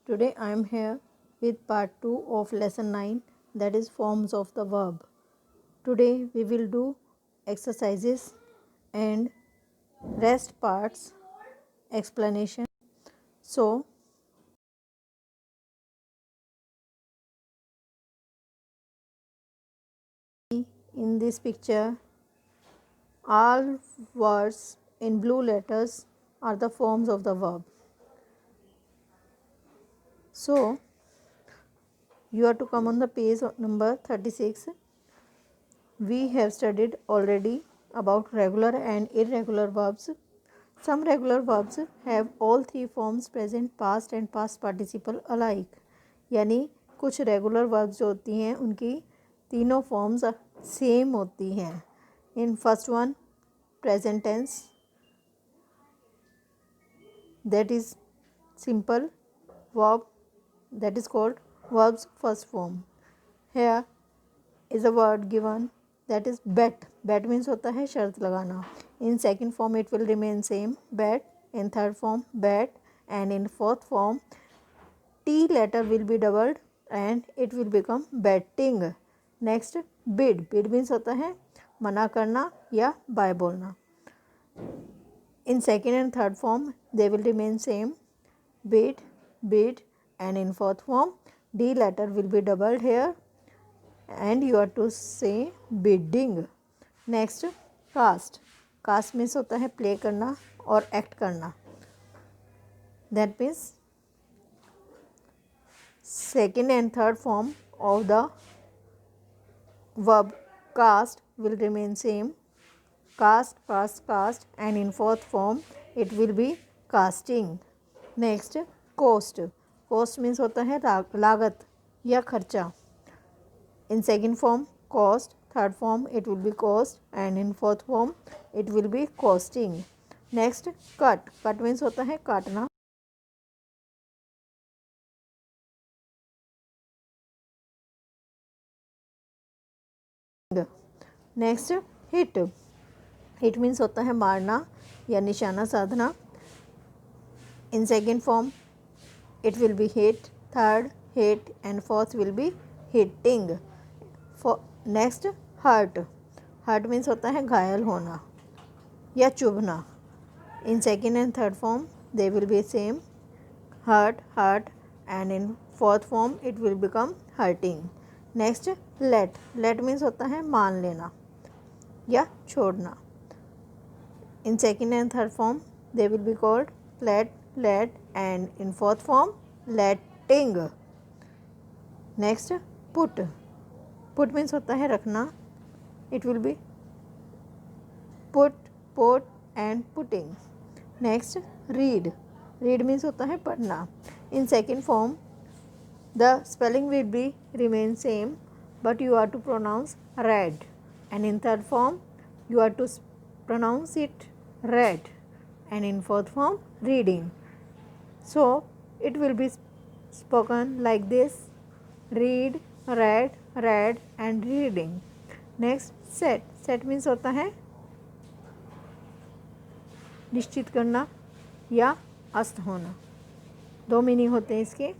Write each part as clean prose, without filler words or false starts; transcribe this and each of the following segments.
Today I am here with part 2 of lesson 9, that is forms of the verb. Today we will do exercises and rest parts explanation. So in this picture all words in blue letters are the forms of the verb. So you have to come on the page number 36. We have studied already about regular and irregular verbs. Some regular verbs have all three forms present, past and past participle alike. यानी कुछ regular verbs जो होती हैं उनकी तीनों forms same होती हैं. In first one present tense, that is simple verb, that is called verbs first form. Here is a word given, that is bet. Bet means होता है शर्त लगाना. In second form it will remain same, bet. In third form bet, and in fourth form T letter will be doubled and it will become betting. Next bid. Bid means होता है मना करना या bye बोलना. In second and third form they will remain same, bid, bid, and in fourth form D letter will be doubled here and you have to say bidding. Next cast. Cast means होता है play करना और act करना. That means second and third form of the verb cast will remain same, cast, cast, cast, and in fourth form it will be casting. Next cost. Cost means होता है लागत या खर्चा. In second form cost, third form it will be cost, and in fourth form it will be costing. Next cut. Cut means होता है काटना. Next hit. Hit means होता है मारना या निशाना साधना. In second form it will be hit, third hit, and fourth will be hitting. Next hurt. Hurt means होता है घायल होना या चुभना. In second and third form they will be same, hurt, hurt, and in fourth form it will become hurting. Next let. Let means होता है मान लेना या छोड़ना. In second and third form they will be called let, let, and in fourth form letting. Next put. Put means होता है रखना. It will be put, put, and putting. Next read. Read means होता है पढ़ना. In second form the spelling will be remain same, but you are to pronounce read, and in third form you are to pronounce it read, and in fourth form reading. So it will be spoken like this: read, read, read, and reading. Next set. Set means होता है निश्चित करना या अस्त होना. दो meaning होते हैं इसके.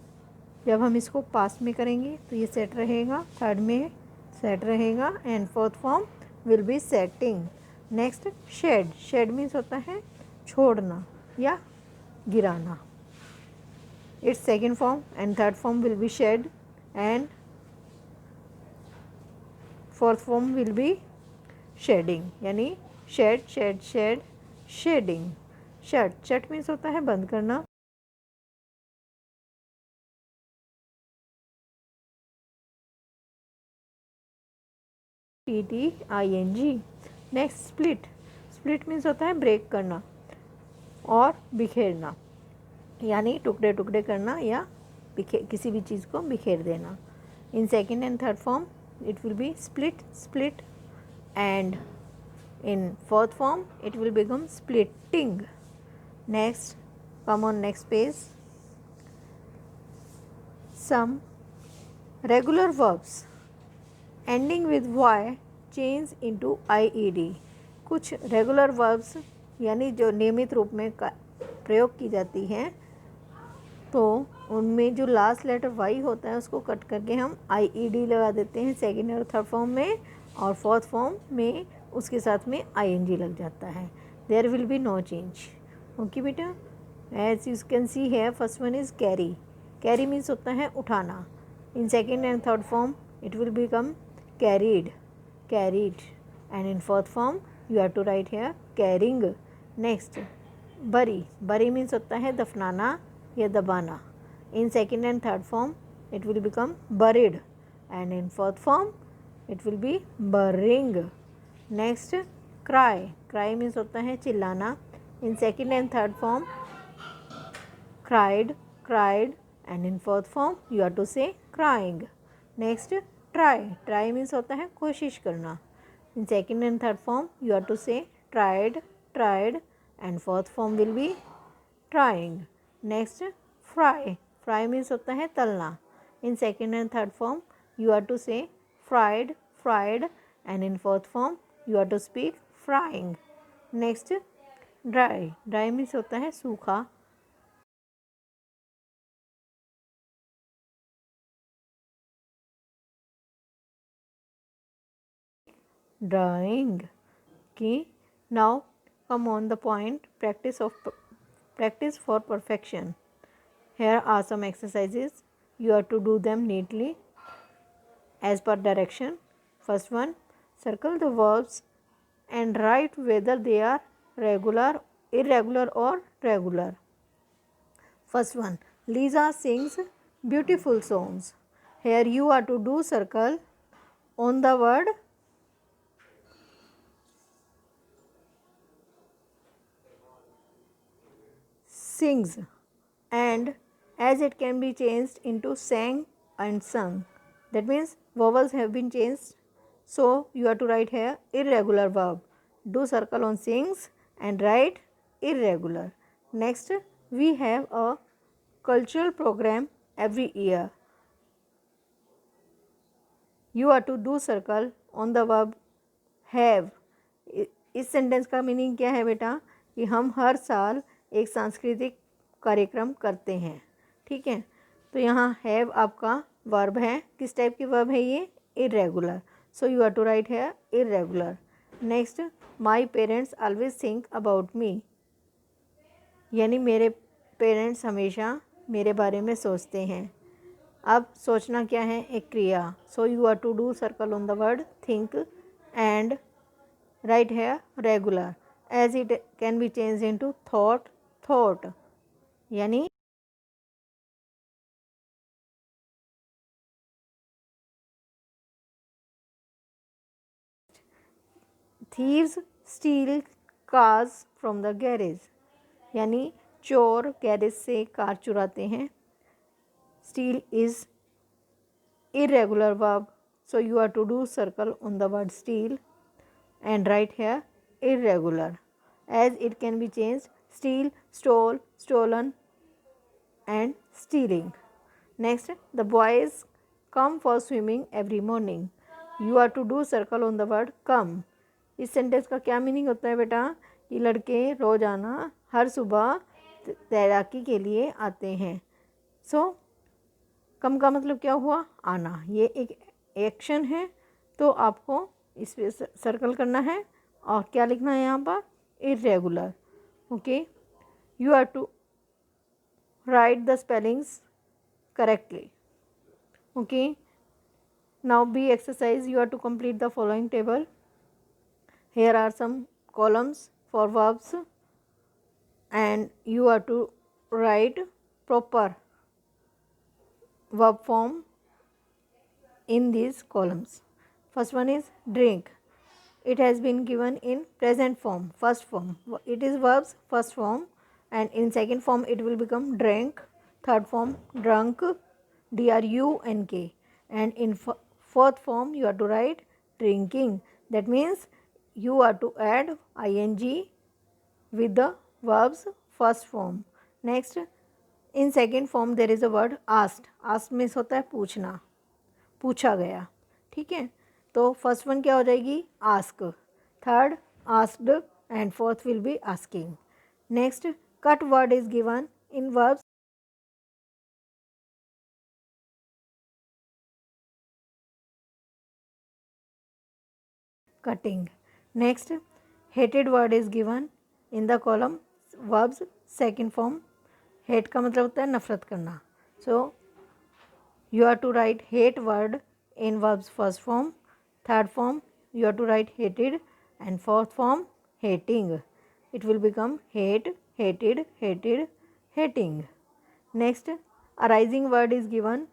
जब हम इसको पास्ट में करेंगे तो ये सेट रहेगा, थर्ड में सेट रहेगा, and fourth form will be setting. Next shed. Shed means होता है छोड़ना या गिराना. Its second form and third form will be shed, and fourth form will be shedding. यानी shed, shed, shed, shedding. Shut. Shut means होता है बंद करना. PTING. Next split. Split means होता है ब्रेक करना और बिखेरना, यानी टुकड़े टुकड़े करना या किसी भी चीज़ को बिखेर देना. In second and third form it will be split, split, and in fourth form it will become splitting. Next come on next page. Some regular verbs ending with Y change into IED. कुछ regular verbs यानी जो नियमित रूप में प्रयोग की जाती हैं तो उनमें जो लास्ट लेटर वाई होता है उसको कट करके हम IED लगा देते हैं सेकेंड और थर्ड फॉर्म में, और फोर्थ फॉर्म में उसके साथ में ING लग जाता है. There will be no change. Okay बेटा. एज यू कैन सी है, first one is carry. Carry means होता है उठाना. In second and third form it will become carried, carried. And in fourth form you have to write here carrying. Next bury. Bury means होता है दफनाना या दबाना. In second and third form it will become buried, and in fourth form it will be burying. Next cry. Cry means होता है चिल्लाना. In second and third form cried, cried, and in fourth form you have to say crying. Next try. Try means होता है कोशिश करना. In second and third form you have to say tried, tried, and fourth form will be trying. Next fry. Fry means होता है तलना. In second and third form you are to say fried, fried, and in fourth form you are to speak frying. Next dry. Dry means होता है सूखा. Drying की. Now come on the point practice for perfection. Here are some exercises. You have to do them neatly as per direction. First one, circle the verbs and write whether they are regular, irregular or regular. First one, Lisa sings beautiful songs. Here you are to do circle on the word sings, and as it can be changed into sang and sung. That means vowels have been changed. So you have to write here irregular verb. Do circle on sings and write irregular. Next, we have a cultural program every year. You have to do circle on the verb have. इस sentence का meaning क्या है बेटा, कि हम हर साल एक सांस्कृतिक कार्यक्रम करते हैं. ठीक है. तो यहाँ हैव आपका वर्ब है. किस टाइप की वर्ब है ये? Irregular. So you have to write है irregular. Next, my parents always think about me. यानी मेरे पेरेंट्स हमेशा मेरे बारे में सोचते हैं. अब सोचना क्या है? एक क्रिया. So you have to do circle on the word think and write है regular, as it can be change into thought, thought. यानी thieves steal cars from the garage. यानी चोर गैरेज से कार चुराते हैं. steal is irregular verb, so you have to do circle on the word steal and write here irregular, as it can be changed steal, stole, stolen, and stealing. Next, the boys come for swimming every morning. You have to do circle on the word come. इस sentence का क्या meaning होता है बेटा? ये लड़के रोज़ाना हर सुबह तैराकी के लिए आते हैं. सो कम का मतलब क्या हुआ? आना. ये एक एक्शन है, तो आपको इस पे सर्कल करना है. और क्या लिखना है यहाँ पर? Irregular. Okay. You have to write the spellings correctly. Okay. Now B exercise, you have to complete the following table. Here are some columns for verbs and you have to write proper verb form in these columns. First one is drink. It has been given in present form, first form. It is verbs first form, and in second form it will become drank, third form drunk, drunk, and in fourth form you have to write drinking. That means you have to add ing with the verbs first form. Next, in second form there is a word asked. Asked means होता है पूछना, पूछा गया. ठीक है. तो first one क्या हो जाएगी? Ask. Third asked and fourth will be asking. Next, cut word is given in verbs cutting. Next, hated word is given in the column verbs second form. hate का मतलब होता है नफरत करना. So you are to write hate word in verbs first form. Third form you are to write hated, and fourth form hating. It will become hate, hated, hated, hating. Next, arising word is given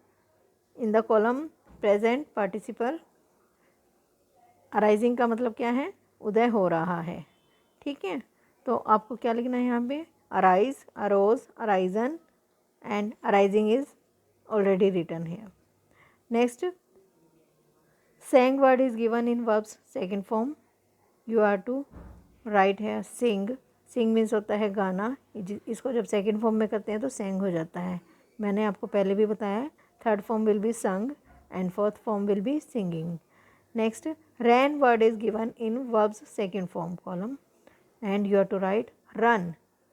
in the column present participle. Arising का मतलब क्या है, उदय हो रहा है. ठीक है, तो आपको क्या लिखना है यहाँ पे, arise, arose, arisen, and arising is already written here. Next, sang word is given in verbs second form. You are to write है सिंग. सिंग मीन्स होता है गाना. इसको जब सेकंड फॉर्म में करते हैं तो सेंग हो जाता है. मैंने आपको पहले भी बताया. थर्ड फॉर्म विल बी संग and fourth form will be singing. Next, ran word is given in verbs second form column, and you are to write run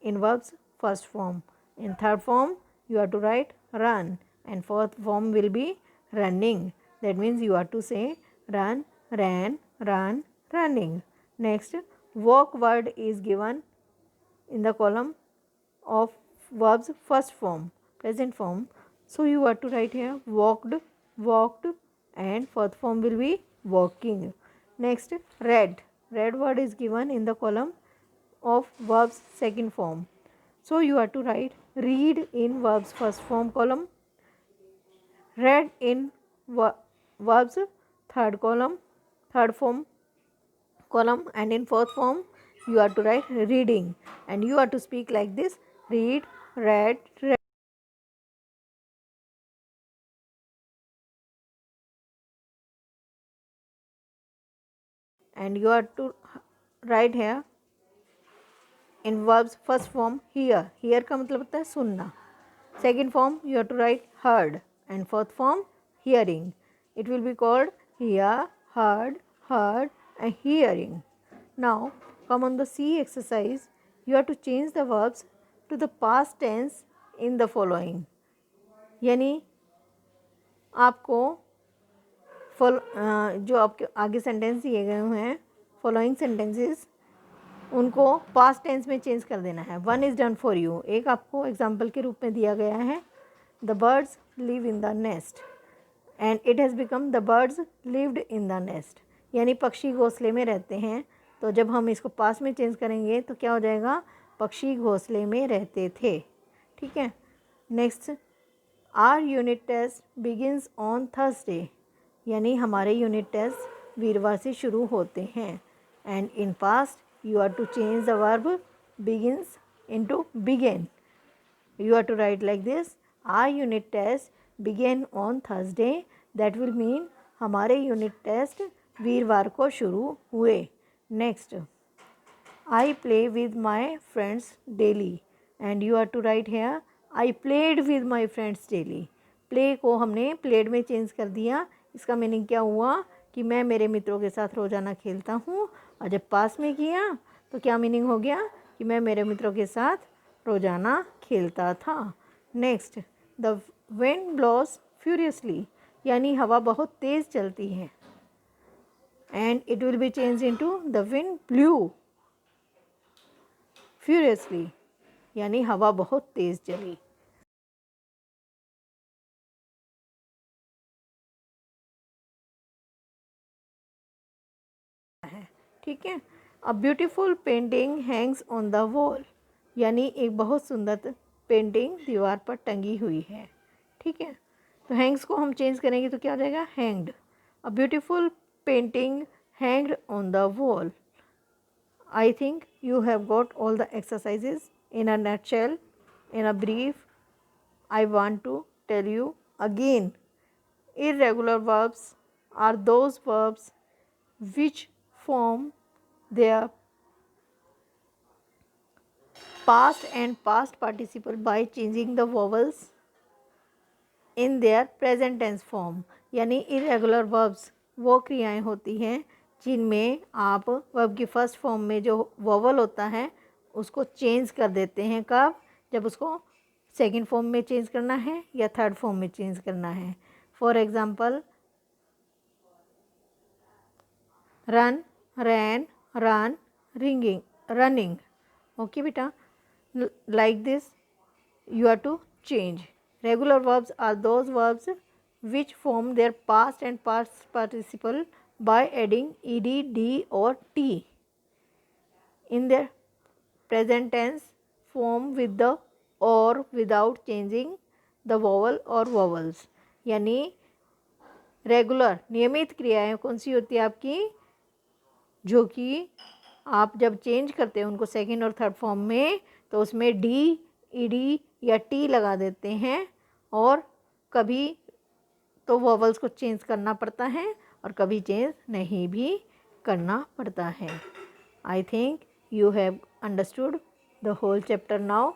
in verbs first form. In third form you are to write run, and fourth form will be running. That means you are to say run, ran, run, running. Next, walk word is given in the column of verbs first form present form. So you are to write here walked, walked, and fourth form will be walking. Next, read. Read word is given in the column of verbs second form. So you are to write read in verbs first form column, read in verbs third form column, and in fourth form you are to write reading, and you are to speak like this: read, read, read. And you are to write here in verbs first form hear. Hear का मतलब होता है सुनना. Second form you are to write heard, and fourth form hearing. It will be called hear, heard, heard, and hearing. Now come on the C exercise. You have to change the verbs to the past tense in the following. यानी आपको जो आपके आगे sentence दिए गए हैं, following sentences, उनको past tense में चेंज कर देना है. One is done for you. एक आपको एग्जाम्पल के रूप में दिया गया है, the birds live in the nest, and it has become the birds lived in the nest. यानी पक्षी घोंसले में रहते हैं. तो जब हम इसको पास्ट में चेंज करेंगे तो क्या हो जाएगा, पक्षी घोंसले में रहते थे. ठीक है. Next, are unit test begins on Thursday. यानी हमारे यूनिट टेस्ट वीरवार से शुरू होते हैं. And in past you are to change the verb begins into began. You are to write like this: our unit test began on Thursday. That will mean हमारे unit test वीरवार को शुरू हुए. Next, I play with my friends daily, and you are to write here I played with my friends daily. Play को हमने played में change कर दिया. इसका मीनिंग क्या हुआ कि मैं मेरे मित्रों के साथ रोज़ाना खेलता हूँ. और जब पास में किया तो क्या मीनिंग हो गया कि मैं मेरे मित्रों के साथ रोज़ाना खेलता था. Next, the wind blows furiously. यानी हवा बहुत तेज़ चलती है. And it will B change into the wind blue furiously. यानी हवा बहुत तेज़ चली. ठीक है. अ beautiful painting Hanks on the wall. यानी एक बहुत सुंदर पेंटिंग दीवार पर टंगी हुई है. ठीक है. तो हैंग्स को हम चेंज करेंगे तो क्या हो जाएगा, hanged. A beautiful painting hanged on the wall. I think you have got all the exercises in a nutshell. In a brief, I want to tell you again, irregular verbs are those verbs which form their past and past participle by changing the vowels in their present tense form. यानी irregular verbs वो क्रियाएं होती हैं जिनमें आप verb की first form में जो वोवल होता है उसको चेंज कर देते हैं. कब, जब उसको सेकंड फॉर्म में चेंज करना है या थर्ड फॉर्म में चेंज करना है. For example, run ran, run, ringing, running. Okay beta, like this you have to change. Regular verbs are those verbs which form their past and past participle by adding ed, d or t in their present tense form with the or without changing the vowel or vowels. यानी regular नियमित क्रियाएं कौन सी होती है आपकी, जो कि आप जब चेंज करते हैं उनको सेकंड और थर्ड फॉर्म में तो उसमें डी, ईडी या टी लगा देते हैं, और कभी तो वॉवल्स को चेंज करना पड़ता है और कभी चेंज नहीं भी करना पड़ता है. I think you have understood the whole chapter now.